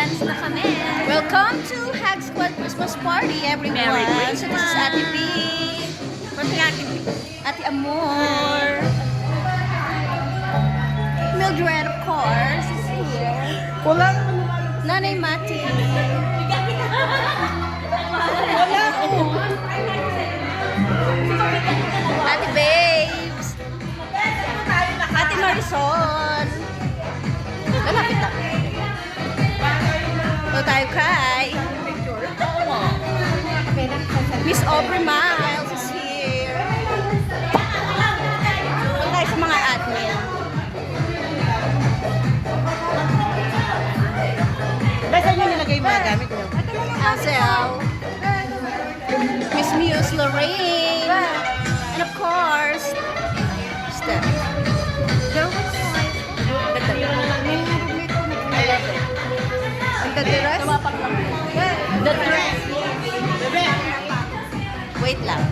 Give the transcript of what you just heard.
Dance na kami. Welcome to Hack Squad Christmas Party, everyone. Merry Christmas. So this is Ate B, Pati Ate B. Ate Amor, Mildred, of course, is here. Wala naman lumalabas. Nanay Mati. Wala ko. Ate Babes. Ate Marisol. Lalapit na. Ito tayo kay Miss Aubrey Miles is here. Ito tayo sa mga admin. Basta nyo nilagay yung mga gamit nyo. Hazel. Miss Muse Lorraine. And of course, Steph. I love it. And the dress? The dress. Wait lang.